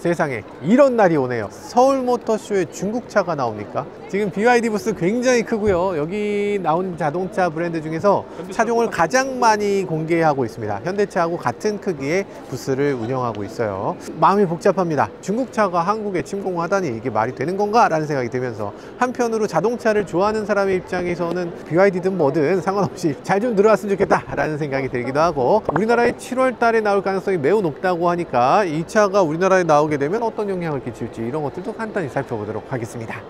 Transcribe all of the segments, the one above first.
세상에 이런 날이 오네요. 서울모터쇼에 중국차가 나옵니까? 지금 BYD 부스 굉장히 크고요. 여기 나온 자동차 브랜드 중에서 차종을 가장 많이 공개하고 있습니다. 현대차하고 같은 크기의 부스를 운영하고 있어요. 마음이 복잡합니다. 중국차가 한국에 침공하다니 이게 말이 되는 건가? 라는 생각이 들면서, 한편으로 자동차를 좋아하는 사람의 입장에서는 BYD든 뭐든 상관없이 잘 좀 들어왔으면 좋겠다 라는 생각이 들기도 하고, 우리나라에 7월 달에 나올 가능성이 매우 높다고 하니까 이 차가 우리나라에 나오게 되면 어떤 영향을 끼칠지, 이런 것들도 간단히 살펴보도록 하겠습니다.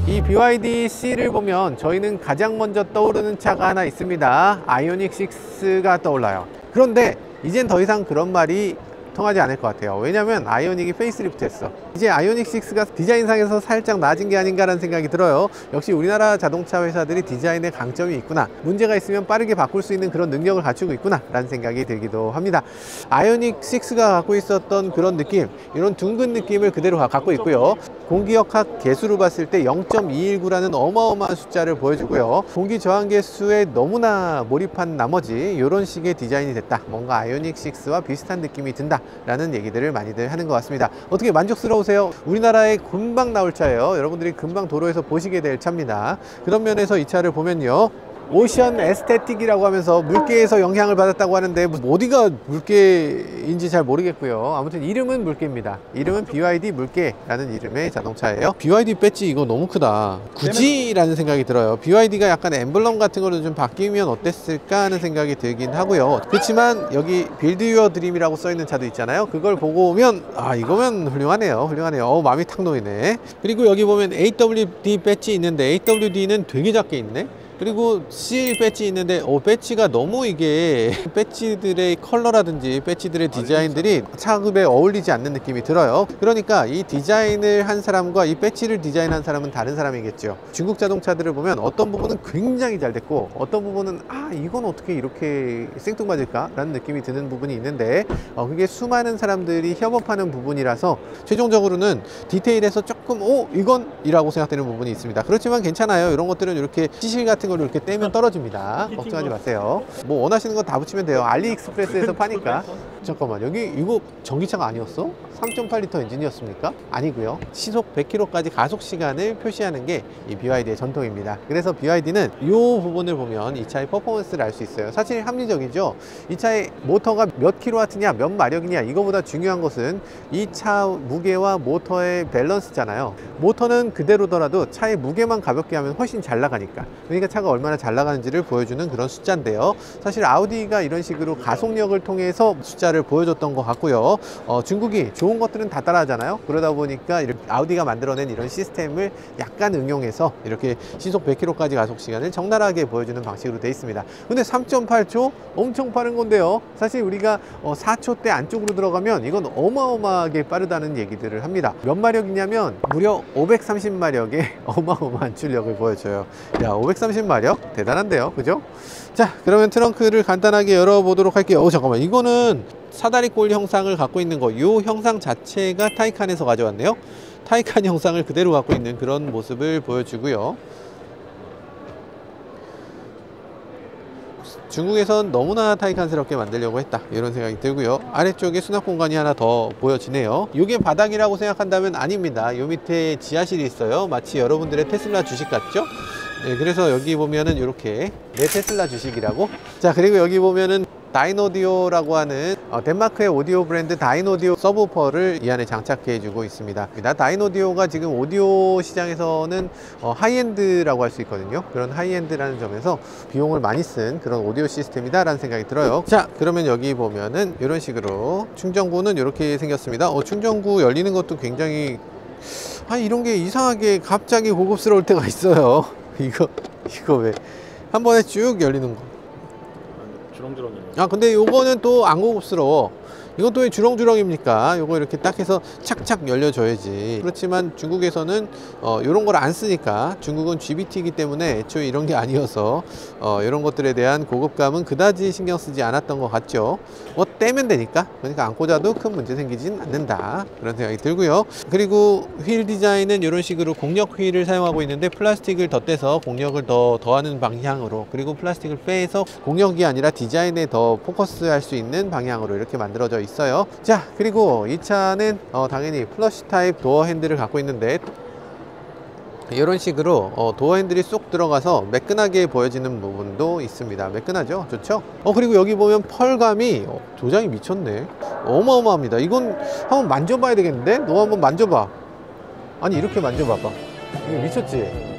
이 BYD C를 보면 저희는 가장 먼저 떠오르는 차가 하나 있습니다. 아이오닉 6가 떠올라요. 그런데 이젠 더 이상 그런 말이 통하지 않을 것 같아요. 왜냐면 아이오닉이 페이스리프트 했어. 이제 아이오닉 6가 디자인상에서 살짝 낮은 게 아닌가라는 생각이 들어요. 역시 우리나라 자동차 회사들이 디자인에 강점이 있구나, 문제가 있으면 빠르게 바꿀 수 있는 그런 능력을 갖추고 있구나 라는 생각이 들기도 합니다. 아이오닉 6가 갖고 있었던 그런 느낌, 이런 둥근 느낌을 그대로 갖고 있고요. 공기역학 개수로 봤을 때 0.219라는 어마어마한 숫자를 보여주고요. 공기 저항 개수에 너무나 몰입한 나머지 이런 식의 디자인이 됐다, 뭔가 아이오닉 6와 비슷한 느낌이 든다 라는 얘기들을 많이들 하는 것 같습니다. 어떻게 만족스러우세요? 우리나라에 금방 나올 차예요. 여러분들이 금방 도로에서 보시게 될 차입니다. 그런 면에서 이 차를 보면요, 오션 에스테틱이라고 하면서 물개에서 영향을 받았다고 하는데 어디가 물개인지 잘 모르겠고요. 아무튼 이름은 물개입니다. 이름은 BYD 물개라는 이름의 자동차예요. BYD 배지 이거 너무 크다. 굳이? 라는 생각이 들어요. BYD가 약간 엠블럼 같은 걸로 좀 바뀌면 어땠을까 하는 생각이 들긴 하고요. 그렇지만 여기 빌드 유어 드림이라고 써있는 차도 있잖아요. 그걸 보고 오면 아, 이거면 훌륭하네요. 훌륭하네요. 마음이 탁 놓이네. 그리고 여기 보면 AWD 배지 있는데 AWD는 되게 작게 있네. 그리고 CL 배지 있는데 배지가 너무, 이게 배지들의 컬러라든지 배지들의 디자인들이 차급에 어울리지 않는 느낌이 들어요. 그러니까 이 디자인을 한 사람과 이 배지를 디자인한 사람은 다른 사람이겠죠. 중국 자동차들을 보면 어떤 부분은 굉장히 잘 됐고 어떤 부분은 이건 어떻게 이렇게 생뚱맞을까 라는 느낌이 드는 부분이 있는데, 그게 수많은 사람들이 협업하는 부분이라서 최종적으로는 디테일에서 조금 이건? 이라고 생각되는 부분이 있습니다. 그렇지만 괜찮아요. 이런 것들은 이렇게 시실 같은 걸로 이렇게 떼면 떨어집니다. 걱정하지 마세요. 뭐 원하시는 거 다 붙이면 돼요. 알리익스프레스에서 파니까. 잠깐만, 여기 이거 전기차가 아니었어? 3.8L 엔진이었습니까? 아니고요. 시속 100km까지 가속 시간을 표시하는 게 이 BYD의 전통입니다. 그래서 BYD는 이 부분을 보면 이 차의 퍼포먼스를 알 수 있어요. 사실 합리적이죠. 이 차의 모터가 몇 킬로와트냐, 몇 마력이냐, 이거보다 중요한 것은 이 차 무게와 모터의 밸런스잖아요. 모터는 그대로더라도 차의 무게만 가볍게 하면 훨씬 잘 나가니까. 그러니까 차가 얼마나 잘 나가는지를 보여주는 그런 숫자인데요. 사실 아우디가 이런 식으로 가속력을 통해서 숫자를 보여줬던 것 같고요. 중국이 좋은 것들은 다 따라하잖아요. 그러다 보니까 이렇게 아우디가 만들어낸 이런 시스템을 약간 응용해서 이렇게 시속 100km까지 가속 시간을 적나라하게 보여주는 방식으로 되어 있습니다. 근데 3.8초 엄청 빠른 건데요. 사실 우리가 4초대 안쪽으로 들어가면 이건 어마어마하게 빠르다는 얘기들을 합니다. 몇 마력이냐면 무려 530마력의 어마어마한 출력을 보여줘요. 야, 530마력 대단한데요, 그죠? 자, 그러면 트렁크를 간단하게 열어보도록 할게요. 잠깐만, 이거는 사다리꼴 형상을 갖고 있는 거, 이 형상 자체가 타이칸에서 가져왔네요. 타이칸 형상을 그대로 갖고 있는 그런 모습을 보여주고요. 중국에선 너무나 타이칸스럽게 만들려고 했다, 이런 생각이 들고요. 아래쪽에 수납 공간이 하나 더 보여지네요. 이게 바닥이라고 생각한다면 아닙니다. 요 밑에 지하실이 있어요. 마치 여러분들의 테슬라 주식 같죠? 네, 그래서 여기 보면은 이렇게 내 테슬라 주식이라고. 자, 그리고 여기 보면은 다인오디오라고 하는 덴마크의 오디오 브랜드 다인오디오 서브우퍼를 이 안에 장착해 주고 있습니다. 다인오디오가 지금 오디오 시장에서는 하이엔드라고 할 수 있거든요. 그런 하이엔드라는 점에서 비용을 많이 쓴 그런 오디오 시스템이다 라는 생각이 들어요. 자, 그러면 여기 보면은 이런 식으로 충전구는 이렇게 생겼습니다. 충전구 열리는 것도 굉장히 이런 게 이상하게 갑자기 고급스러울 때가 있어요. 이거 왜 한 번에 쭉 열리는 거. 주렁주렁이네. 근데 요거는 또 안 고급스러워. 이건 또 왜 주렁주렁입니까? 요거 이렇게 딱 해서 착착 열려줘야지. 그렇지만 중국에서는 이런 걸 안 쓰니까, 중국은 GBT이기 때문에 애초에 이런 게 아니어서 이런 것들에 대한 고급감은 그다지 신경 쓰지 않았던 것 같죠. 뭐 떼면 되니까, 그러니까 안 꽂아도 큰 문제 생기진 않는다, 그런 생각이 들고요. 그리고 휠 디자인은 이런 식으로 공력 휠을 사용하고 있는데, 플라스틱을 덧대서 공력을 더 더하는 방향으로, 그리고 플라스틱을 빼서 공력이 아니라 디자인에 더 포커스할 수 있는 방향으로 이렇게 만들어져 있어요. 자, 그리고 이 차는 당연히 플러시 타입 도어 핸들을 갖고 있는데 이런 식으로 도어 핸들이 쏙 들어가서 매끈하게 보여지는 부분도 있습니다. 매끈하죠? 좋죠? 그리고 여기 보면 펄감이 도장이 미쳤네. 어마어마합니다. 이건 한번 만져봐야 되겠는데? 너 한번 만져봐. 아니, 이렇게 만져봐봐. 이거 미쳤지?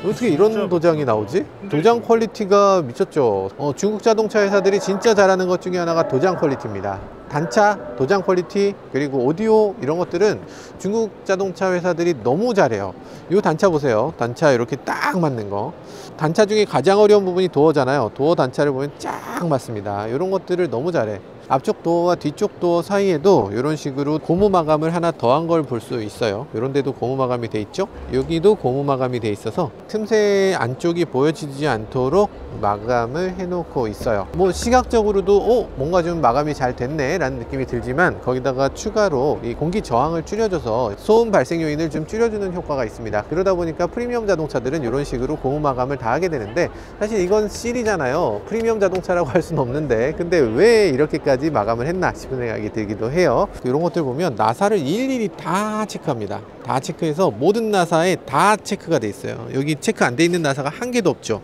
어떻게 이런 도장이 나오지? 도장 퀄리티가 미쳤죠. 중국 자동차 회사들이 진짜 잘하는 것 중에 하나가 도장 퀄리티입니다. 단차, 도장 퀄리티, 그리고 오디오 이런 것들은 중국 자동차 회사들이 너무 잘해요. 이 단차 보세요. 단차 이렇게 딱 맞는 거. 단차 중에 가장 어려운 부분이 도어잖아요. 도어 단차를 보면 쫙 맞습니다. 이런 것들을 너무 잘해. 앞쪽 도어와 뒤쪽 도어 사이에도 이런 식으로 고무 마감을 하나 더한 걸 볼 수 있어요. 이런 데도 고무 마감이 돼 있죠. 여기도 고무 마감이 돼 있어서 틈새 안쪽이 보여지지 않도록 마감을 해 놓고 있어요. 뭐 시각적으로도 뭔가 좀 마감이 잘 됐네 라는 느낌이 들지만, 거기다가 추가로 이 공기 저항을 줄여줘서 소음 발생 요인을 좀 줄여주는 효과가 있습니다. 그러다 보니까 프리미엄 자동차들은 이런 식으로 고무 마감을 다 하게 되는데, 사실 이건 C이잖아요. 프리미엄 자동차라고 할 수는 없는데, 근데 왜 이렇게까지 마감을 했나 싶은 생각이 들기도 해요. 이런 것들 보면 나사를 일일이 다 체크합니다. 다 체크해서 모든 나사에 다 체크가 돼 있어요. 여기 체크 안 돼 있는 나사가 한 개도 없죠.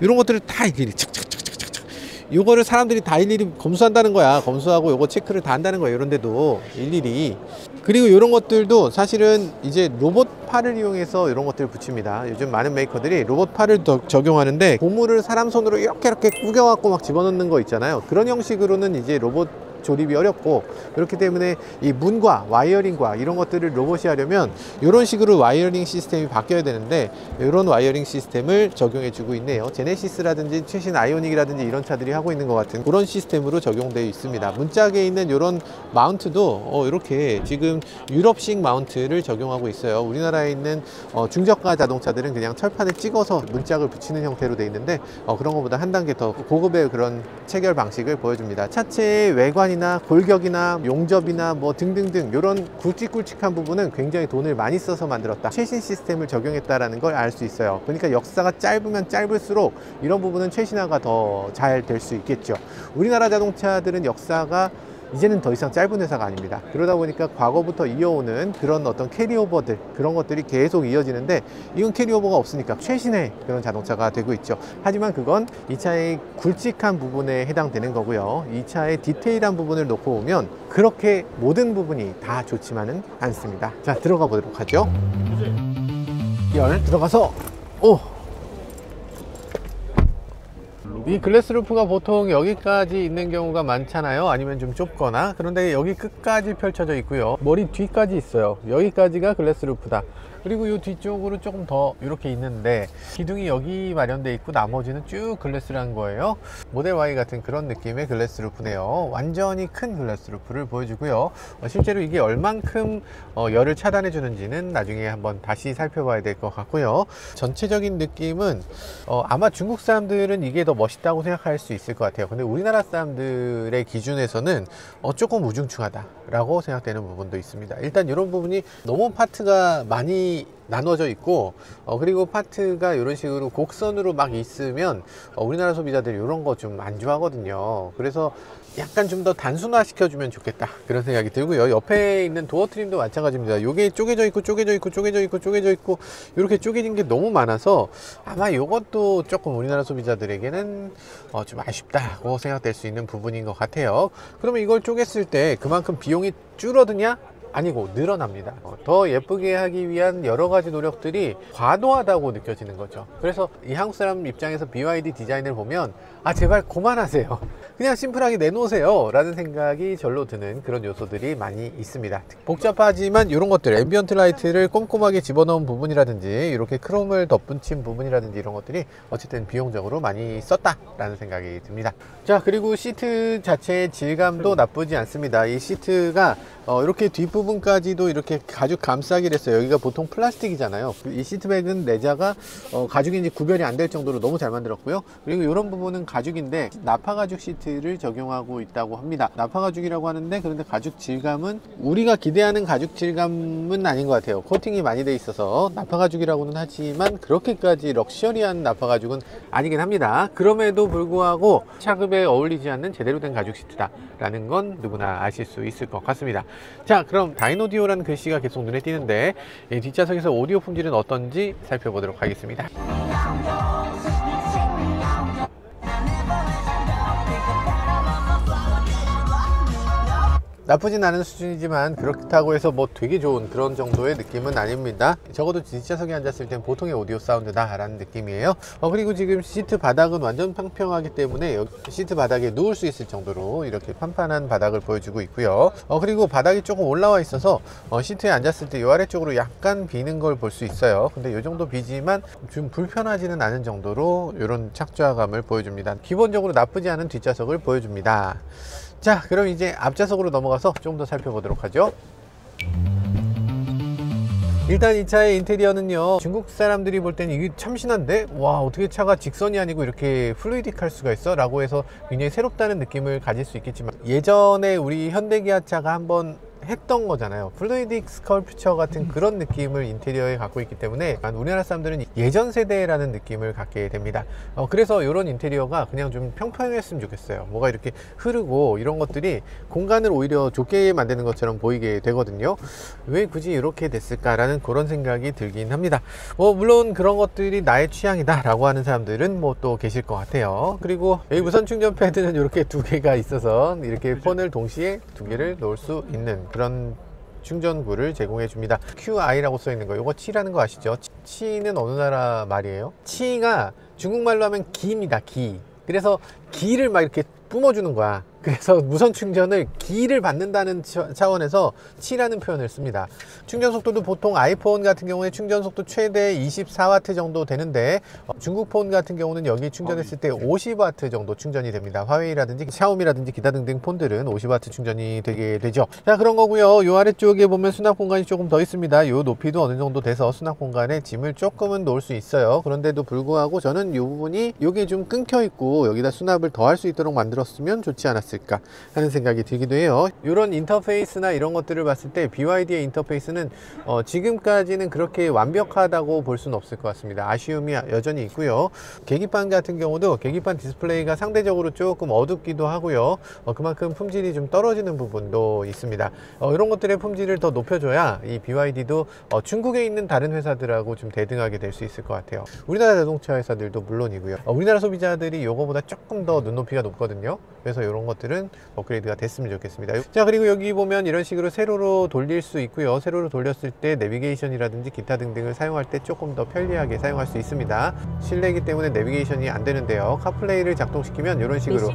이런 것들을 다 일일이 착착착착착착, 요거를 사람들이 다 일일이 검수한다는 거야. 검수하고 요거 체크를 다 한다는 거야. 이런 데도 일일이. 그리고 이런 것들도 사실은 이제 로봇 팔을 이용해서 이런 것들을 붙입니다. 요즘 많은 메이커들이 로봇 팔을 적용하는데, 고무를 사람 손으로 이렇게 구겨갖고 막 집어넣는 거 있잖아요. 그런 형식으로는 이제 로봇 조립이 어렵고, 그렇기 때문에 이 문과 와이어링과 이런 것들을 로봇이 하려면 이런 식으로 와이어링 시스템이 바뀌어야 되는데, 이런 와이어링 시스템을 적용해 주고 있네요. 제네시스라든지 최신 아이오닉이라든지 이런 차들이 하고 있는 것 같은 그런 시스템으로 적용되어 있습니다. 문짝에 있는 이런 마운트도 이렇게 지금 유럽식 마운트를 적용하고 있어요. 우리나라에 있는 중저가 자동차들은 그냥 철판을 찍어서 문짝을 붙이는 형태로 되어 있는데, 그런 것보다 한 단계 더 고급의 그런 체결 방식을 보여줍니다. 차체의 외관이 골격이나 용접이나 뭐 등등등 이런 굵직굵직한 부분은 굉장히 돈을 많이 써서 만들었다, 최신 시스템을 적용했다라는 걸 알 수 있어요. 그러니까 역사가 짧으면 짧을수록 이런 부분은 최신화가 더 잘 될 수 있겠죠. 우리나라 자동차들은 역사가 이제는 더 이상 짧은 회사가 아닙니다. 그러다 보니까 과거부터 이어오는 그런 어떤 캐리오버들, 그런 것들이 계속 이어지는데, 이건 캐리오버가 없으니까 최신의 그런 자동차가 되고 있죠. 하지만 그건 이 차의 굵직한 부분에 해당되는 거고요. 이 차의 디테일한 부분을 놓고 보면 그렇게 모든 부분이 다 좋지만은 않습니다. 자, 들어가 보도록 하죠. 들어가서 이 글래스 루프가 보통 여기까지 있는 경우가 많잖아요. 아니면 좀 좁거나. 그런데 여기 끝까지 펼쳐져 있고요. 머리 뒤까지 있어요. 여기까지가 글래스 루프다. 그리고 이 뒤쪽으로 조금 더 이렇게 있는데, 기둥이 여기 마련되어 있고 나머지는 쭉 글래스라는 거예요. 모델 Y 같은 그런 느낌의 글래스 루프네요. 완전히 큰 글래스 루프를 보여주고요. 실제로 이게 얼만큼 열을 차단해 주는지는 나중에 한번 다시 살펴봐야 될 것 같고요. 전체적인 느낌은 아마 중국 사람들은 이게 더 멋있다고 생각할 수 있을 것 같아요. 근데 우리나라 사람들의 기준에서는 조금 우중충하다 라고 생각되는 부분도 있습니다. 일단 이런 부분이 너무 파트가 많이 나눠져 있고, 그리고 파트가 이런 식으로 곡선으로 막 있으면 우리나라 소비자들이 이런 거 좀 안 좋아하거든요. 그래서 약간 좀 더 단순화 시켜주면 좋겠다, 그런 생각이 들고요. 옆에 있는 도어 트림도 마찬가지입니다. 요게 쪼개져 있고 쪼개져 있고 쪼개져 있고 쪼개져 있고 이렇게 쪼개진 게 너무 많아서 아마 이것도 조금 우리나라 소비자들에게는 좀 아쉽다고 생각될 수 있는 부분인 것 같아요. 그러면 이걸 쪼갰을 때 그만큼 비용이 줄어드냐? 아니고 늘어납니다. 더 예쁘게 하기 위한 여러 가지 노력들이 과도하다고 느껴지는 거죠. 그래서 이 한국 사람 입장에서 BYD 디자인을 보면 제발 그만하세요, 그냥 심플하게 내놓으세요 라는 생각이 절로 드는 그런 요소들이 많이 있습니다. 복잡하지만 이런 것들, 앰비언트 라이트를 꼼꼼하게 집어넣은 부분이라든지 이렇게 크롬을 덧붙인 부분이라든지 이런 것들이 어쨌든 비용적으로 많이 썼다 라는 생각이 듭니다. 자, 그리고 시트 자체의 질감도 나쁘지 않습니다. 이 시트가 이렇게 뒷부분까지도 이렇게 가죽 감싸기를 했어요. 여기가 보통 플라스틱이잖아요. 이 시트백은 내자가 가죽인지 구별이 안 될 정도로 너무 잘 만들었고요. 그리고 이런 부분은 가죽인데 나파 가죽 시트를 적용하고 있다고 합니다. 나파 가죽이라고 하는데, 그런데 가죽 질감은 우리가 기대하는 가죽 질감은 아닌 것 같아요. 코팅이 많이 돼 있어서 나파 가죽이라고는 하지만 그렇게까지 럭셔리한 나파 가죽은 아니긴 합니다. 그럼에도 불구하고 차급에 어울리지 않는 제대로 된 가죽 시트다 라는 건 누구나 아실 수 있을 것 같습니다. 자, 그럼 다이노디오라는 글씨가 계속 눈에 띄는데 이 뒷좌석에서 오디오 품질은 어떤지 살펴보도록 하겠습니다. 나쁘진 않은 수준이지만 그렇다고 해서 뭐 되게 좋은 그런 정도의 느낌은 아닙니다. 적어도 뒷좌석에 앉았을 땐 보통의 오디오 사운드다 라는 느낌이에요. 그리고 지금 시트 바닥은 완전 평평하기 때문에 시트 바닥에 누울 수 있을 정도로 이렇게 판판한 바닥을 보여주고 있고요. 그리고 바닥이 조금 올라와 있어서 시트에 앉았을 때 이 아래쪽으로 약간 비는 걸 볼 수 있어요. 근데 이 정도 비지만 좀 불편하지는 않은 정도로 이런 착좌감을 보여줍니다. 기본적으로 나쁘지 않은 뒷좌석을 보여줍니다. 자, 그럼 이제 앞좌석으로 넘어가서 좀 더 살펴보도록 하죠. 일단 이 차의 인테리어는요, 중국 사람들이 볼 때는 이게 참신한데, 와, 어떻게 차가 직선이 아니고 이렇게 플루이딕할 수가 있어? 라고 해서 굉장히 새롭다는 느낌을 가질 수 있겠지만, 예전에 우리 현대기아차가 한번 했던 거잖아요. 플루이딕 스컬프처 같은 그런 느낌을 인테리어에 갖고 있기 때문에 우리나라 사람들은 예전 세대라는 느낌을 갖게 됩니다. 그래서 이런 인테리어가 그냥 좀 평평했으면 좋겠어요. 뭐가 이렇게 흐르고 이런 것들이 공간을 오히려 좁게 만드는 것처럼 보이게 되거든요. 왜 굳이 이렇게 됐을까라는 그런 생각이 들긴 합니다. 물론 그런 것들이 나의 취향이다 라고 하는 사람들은 뭐 또 계실 것 같아요. 그리고 여기 무선 충전 패드는 이렇게 두 개가 있어서 이렇게 폰을 동시에 두 개를 놓을 수 있는 그런 충전구를 제공해 줍니다. QI라고 써 있는 거, 이거 치라는 거 아시죠? 치는 어느 나라 말이에요? 치가 중국말로 하면 기입니다. 기. 그래서 기를 막 이렇게 뿜어주는 거야. 그래서 무선 충전을 기를 받는다는 차원에서 치라는 표현을 씁니다. 충전 속도도 보통 아이폰 같은 경우에 충전 속도 최대 24W 정도 되는데 중국 폰 같은 경우는 여기 충전했을 때 50W 정도 충전이 됩니다. 화웨이라든지 샤오미라든지 기타 등등 폰들은 50W 충전이 되게 되죠. 자, 그런 거고요. 요 아래쪽에 보면 수납 공간이 조금 더 있습니다. 요 높이도 어느 정도 돼서 수납 공간에 짐을 조금은 놓을 수 있어요. 그런데도 불구하고 저는 요 부분이 요게 좀 끊겨 있고 여기다 수납을 더 할 수 있도록 만들었으면 좋지 않았을까 하는 생각이 들기도 해요. 이런 인터페이스나 이런 것들을 봤을 때 BYD의 인터페이스는 지금까지는 그렇게 완벽하다고 볼 수는 없을 것 같습니다. 아쉬움이 여전히 있고요. 계기판 같은 경우도 계기판 디스플레이가 상대적으로 조금 어둡기도 하고요. 그만큼 품질이 좀 떨어지는 부분도 있습니다. 이런 것들의 품질을 더 높여줘야 이 BYD도 중국에 있는 다른 회사들하고 좀 대등하게 될 수 있을 것 같아요. 우리나라 자동차 회사들도 물론이고요. 우리나라 소비자들이 이거보다 조금 더 눈높이가 높거든요. 그래서 이런 것들은 업그레이드가 됐으면 좋겠습니다. 자, 그리고 여기 보면 이런 식으로 세로로 돌릴 수 있고요. 세로로 돌렸을 때 내비게이션이라든지 기타 등등을 사용할 때 조금 더 편리하게 사용할 수 있습니다. 실내이기 때문에 내비게이션이 안 되는데요. 카플레이를 작동시키면 이런 식으로,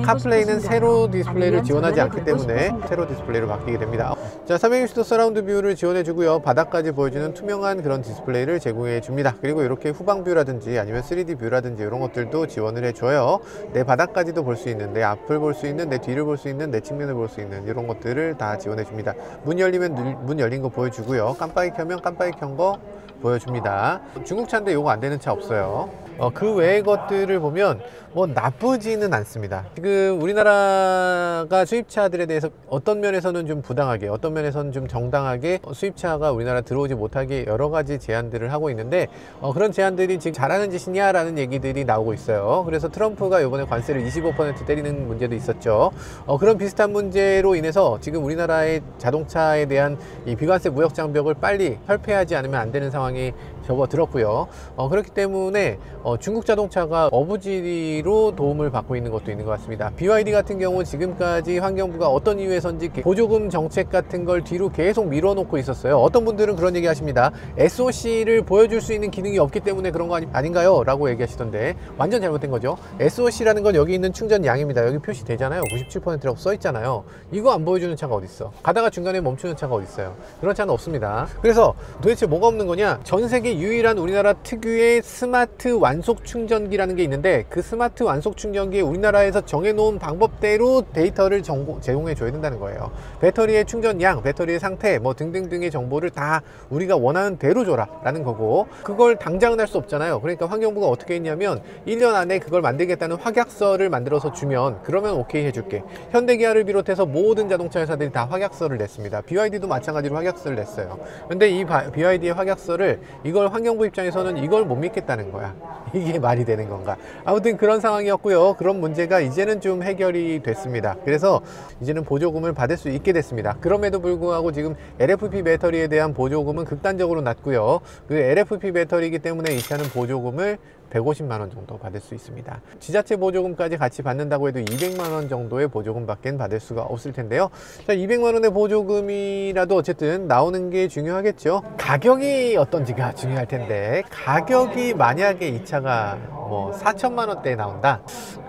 카플레이는 세로 디스플레이를 지원하지 않기 때문에 세로 디스플레이로 바뀌게 됩니다. 자, 360도 서라운드 뷰를 지원해 주고요. 바닥까지 보여주는 투명한 그런 디스플레이를 제공해 줍니다. 그리고 이렇게 후방 뷰라든지 아니면 3D 뷰라든지 이런 것들도 지원을 해줘요. 내 바닥까지도 볼 수 있는, 내 앞을 볼 수 있는, 내 뒤를 볼 수 있는, 내 측면을 볼 수 있는 이런 것들을 다 지원해 줍니다. 문 열리면 문 열린 거 보여주고요. 깜빡이 켜면 깜빡이 켠 거 보여줍니다. 중국 차인데 이거 안 되는 차 없어요. 그 외의 것들을 보면 뭐 나쁘지는 않습니다. 지금 우리나라가 수입차들에 대해서 어떤 면에서는 좀 부당하게, 어떤 면에서는 좀 정당하게 수입차가 우리나라 들어오지 못하게 여러 가지 제한들을 하고 있는데 그런 제한들이 지금 잘하는 짓이냐 라는 얘기들이 나오고 있어요. 그래서 트럼프가 이번에 관세를 25% 때리는 문제도 있었죠. 그런 비슷한 문제로 인해서 지금 우리나라의 자동차에 대한 이 비관세 무역 장벽을 빨리 철폐하지 않으면 안 되는 상황이 접어들었고요. 그렇기 때문에 중국 자동차가 어부지리로 도움을 받고 있는 것도 있는 것 같습니다. BYD 같은 경우 지금까지 환경부가 어떤 이유에선지 보조금 정책 같은 걸 뒤로 계속 밀어놓고 있었어요. 어떤 분들은 그런 얘기 하십니다. SOC를 보여줄 수 있는 기능이 없기 때문에 그런 거 아닌가요? 라고 얘기하시던데 완전 잘못된 거죠. SOC라는 건 여기 있는 충전 양입니다. 여기 표시되잖아요. 97%라고 써 있잖아요. 이거 안 보여주는 차가 어딨어? 가다가 중간에 멈추는 차가 어딨어요? 그런 차는 없습니다. 그래서 도대체 뭐가 없는 거냐? 전 세계 유일한 우리나라 특유의 스마트 완속 충전기라는 게 있는데 그 스마트 완속 충전기에 우리나라에서 정해놓은 방법대로 데이터를 제공해 줘야 된다는 거예요. 배터리의 충전량, 배터리의 상태 뭐 등등등의 정보를 다 우리가 원하는 대로 줘라 라는 거고, 그걸 당장은 할 수 없잖아요. 그러니까 환경부가 어떻게 했냐면 1년 안에 그걸 만들겠다는 확약서를 만들어서 주면 그러면 오케이 해줄게. 현대기아를 비롯해서 모든 자동차 회사들이 다 확약서를 냈습니다. BYD도 마찬가지로 확약서를 냈어요. 근데 이 BYD의 확약서를 이걸 이걸 환경부 입장에서는 이걸 못 믿겠다는 거야. 이게 말이 되는 건가. 아무튼 그런 상황이었고요. 그런 문제가 이제는 좀 해결이 됐습니다. 그래서 이제는 보조금을 받을 수 있게 됐습니다. 그럼에도 불구하고 지금 LFP 배터리에 대한 보조금은 극단적으로 낮고요. 그 LFP 배터리이기 때문에 이 차는 보조금을 150만 원 정도 받을 수 있습니다. 지자체 보조금까지 같이 받는다고 해도 200만 원 정도의 보조금 밖엔 받을 수가 없을 텐데요. 자, 200만 원의 보조금이라도 어쨌든 나오는 게 중요하겠죠. 가격이 어떤지가 중요할 텐데, 가격이 만약에 이 차가 뭐 4천만 원대에 나온다,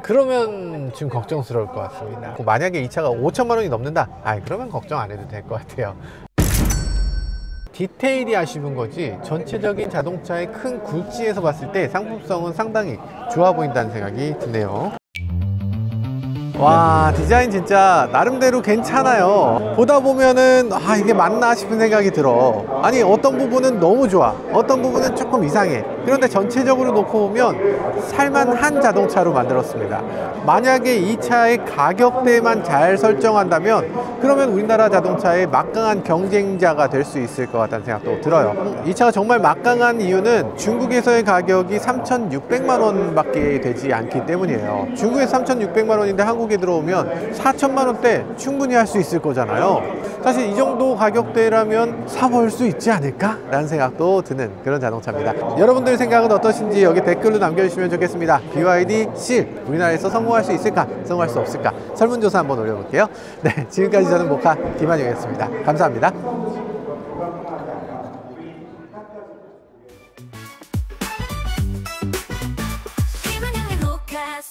그러면 좀 걱정스러울 것 같습니다. 만약에 이 차가 5천만 원이 넘는다, 그러면 걱정 안 해도 될 것 같아요. 디테일이 아쉬운 거지 전체적인 자동차의 큰 굴지에서 봤을 때 상품성은 상당히 좋아 보인다는 생각이 드네요. 와, 디자인 진짜 나름대로 괜찮아요. 보다 보면은 이게 맞나 싶은 생각이 들어. 아니, 어떤 부분은 너무 좋아, 어떤 부분은 조금 이상해. 그런데 전체적으로 놓고 보면 살만한 자동차로 만들었습니다. 만약에 이 차의 가격대만 잘 설정한다면 그러면 우리나라 자동차의 막강한 경쟁자가 될 수 있을 것 같다는 생각도 들어요. 이 차가 정말 막강한 이유는 중국에서의 가격이 3,600만 원 밖에 되지 않기 때문이에요. 중국에서 3,600만 원인데 한국에 들어오면 4천만 원대 충분히 할 수 있을 거잖아요. 사실 이 정도 가격대라면 사볼 수 있지 않을까? 라는 생각도 드는 그런 자동차입니다. 여러분들 생각은 어떠신지 여기 댓글로 남겨주시면 좋겠습니다. BYD seal 우리나라에서 성공할 수 있을까? 성공할 수 없을까? 설문조사 한번 올려볼게요. 네, 지금까지 저는 모카 김한영이었습니다. 감사합니다.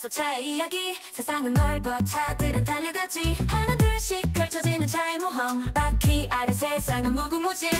차의 이야기 세상은 넓어 차들은 달려가지 하나 둘씩 펼쳐지는 차의 모험 바퀴 아래 세상은 무궁무진해